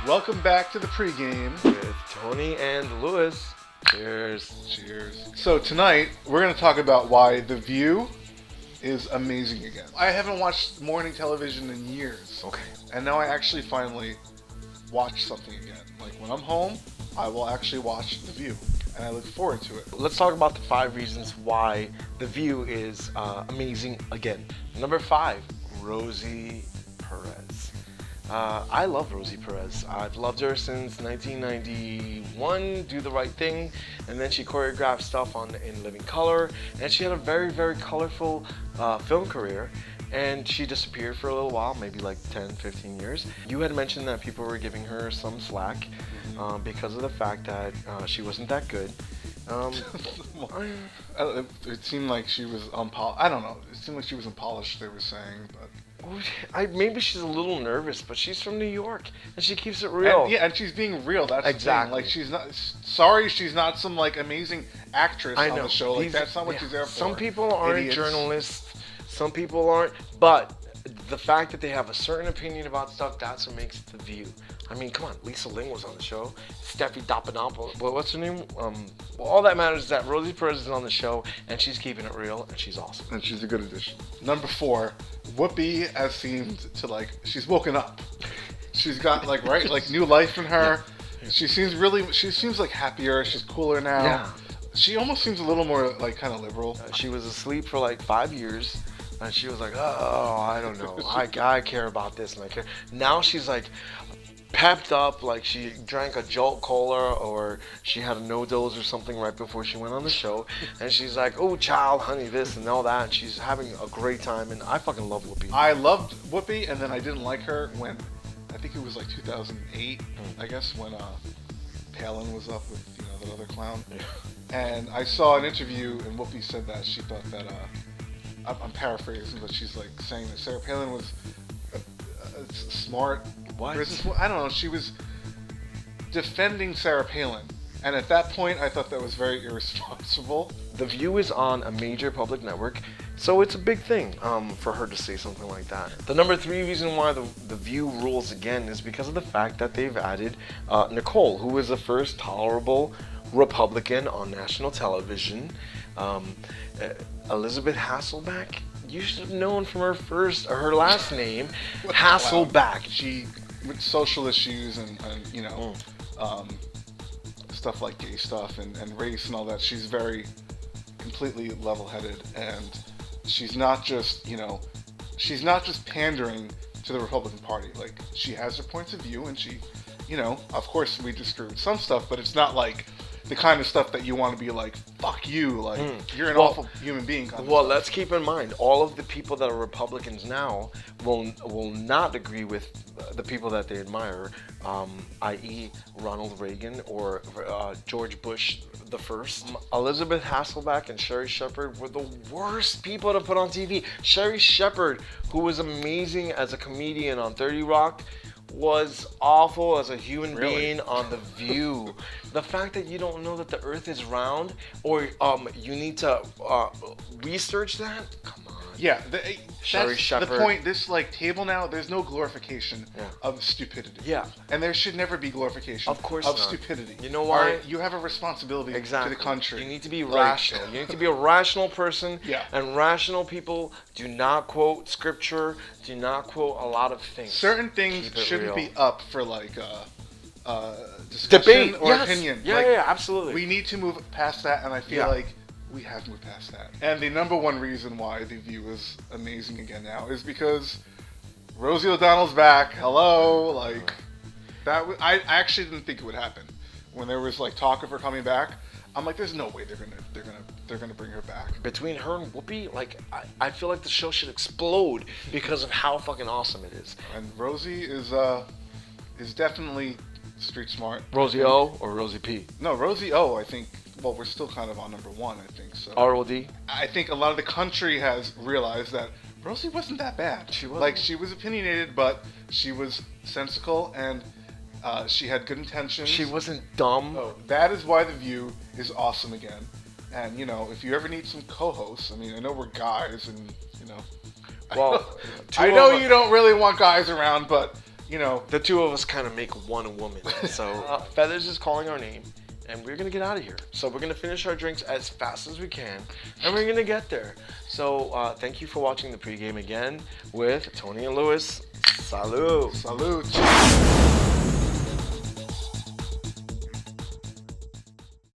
Welcome back to the pregame. With Tony and Lewis. Cheers. Cheers. So tonight we're going to talk about why The View is amazing again. I haven't watched morning television in years. Okay. And now I actually finally watch something again. Like when I'm home, I will actually watch The View. And I look forward to it. Let's talk about the 5 reasons why The View is amazing again. Number 5, Rosie Perez. I love Rosie Perez. I've loved her since 1991, Do the Right Thing, and then she choreographed stuff in Living Color, and she had a very, very colorful film career, and she disappeared for a little while, maybe like 10, 15 years. You had mentioned that people were giving her some slack because of the fact that she wasn't that good. It seemed like she was unpolished. I don't know. It seemed like she was unpolished, they were saying, but... Maybe she's a little nervous, but she's from New York, and she keeps it real. And she's being real. That's exactly. The thing. Like she's not. Sorry, she's not some like amazing actress on the show. Like that's not what she's there for. Some people aren't Idiots. Journalists. Some people aren't. But the fact that they have a certain opinion about stuff, that's what makes The View. I mean, come on. Lisa Ling was on the show. Steffi Dopadopoulos. What's her name? All that matters is that Rosie Perez is on the show, and she's keeping it real, and she's awesome. And she's a good addition. Number 4, Whoopi has seemed to she's woken up. She's got like new life in her. Yeah. She seems like happier. She's cooler now. Yeah. She almost seems a little more like kind of liberal. She was asleep for like 5 years. And she was like, oh, I don't know. I care about this and I care. Now she's like pepped up, like she drank a Jolt Cola or she had a no-dose or something right before she went on the show. And she's like, oh, child, honey, this and all that. And she's having a great time. And I fucking love Whoopi. I loved Whoopi, and then I didn't like her when, I think it was like 2008, I guess, when Palin was up with, that other clown. Yeah. And I saw an interview, and Whoopi said that she thought that, I'm paraphrasing, but she's like saying that Sarah Palin was a smart business. I don't know. She was defending Sarah Palin, and at that point, I thought that was very irresponsible. The View is on a major public network, so it's a big thing for her to say something like that. The number 3 reason why the View rules again is because of the fact that they've added Nicole, who was the first tolerable Republican on national television. Elizabeth Hasselbeck, you should have known from her last name, Hasselbeck. She, with social issues and stuff like gay stuff and race and all that, she's very completely level-headed, and she's not just pandering to the Republican Party. Like, she has her points of view, and she, of course we disagree with some stuff, but it's not like the kind of stuff that you want to be like, fuck you, like, you're an awful human being. Well, let's keep in mind, all of the people that are Republicans now will not agree with the people that they admire, i.e. Ronald Reagan or George Bush the first. Elizabeth Hasselbeck and Sherry Shepherd were the worst people to put on TV. Sherry Shepherd, who was amazing as a comedian on 30 Rock, was awful as a human being on The View. The fact that you don't know that the Earth is round, or you need to research that. Come on. Yeah, Sherry Shepherd. The point. This table now. There's no glorification of stupidity. Yeah, and there should never be glorification. Of course of not. Stupidity. You know why? You have a responsibility to the country. You need to be rational. You need to be a rational person. Yeah. And rational people do not quote scripture. Do not quote a lot of things. Certain things shouldn't be up for discussion debate or opinion. Yeah, absolutely. We need to move past that, and I feel like we have moved past that. And the number 1 reason why The View is amazing again now is because Rosie O'Donnell's back. Hello, that. I actually didn't think it would happen when there was talk of her coming back. I'm like, there's no way they're gonna bring her back. Between her and Whoopi, I feel like the show should explode because of how fucking awesome it is. And Rosie is definitely street smart. Rosie O or Rosie P? No, Rosie O. I think. Well, we're still kind of on number 1, I think. So ROD? I think a lot of the country has realized that Rosie wasn't that bad. She wasn't. She was opinionated, but she was sensical, and she had good intentions. She wasn't dumb. Oh, that is why The View is awesome again. And, if you ever need some co-hosts, I know we're guys, and, Well, I know you don't really want guys around, but, you know, The two of us kind of make one woman. So Feathers is calling our name, and we're gonna get out of here. So we're gonna finish our drinks as fast as we can, and we're gonna get there. So thank you for watching the pregame again with Tony and Lewis. Salud. salute.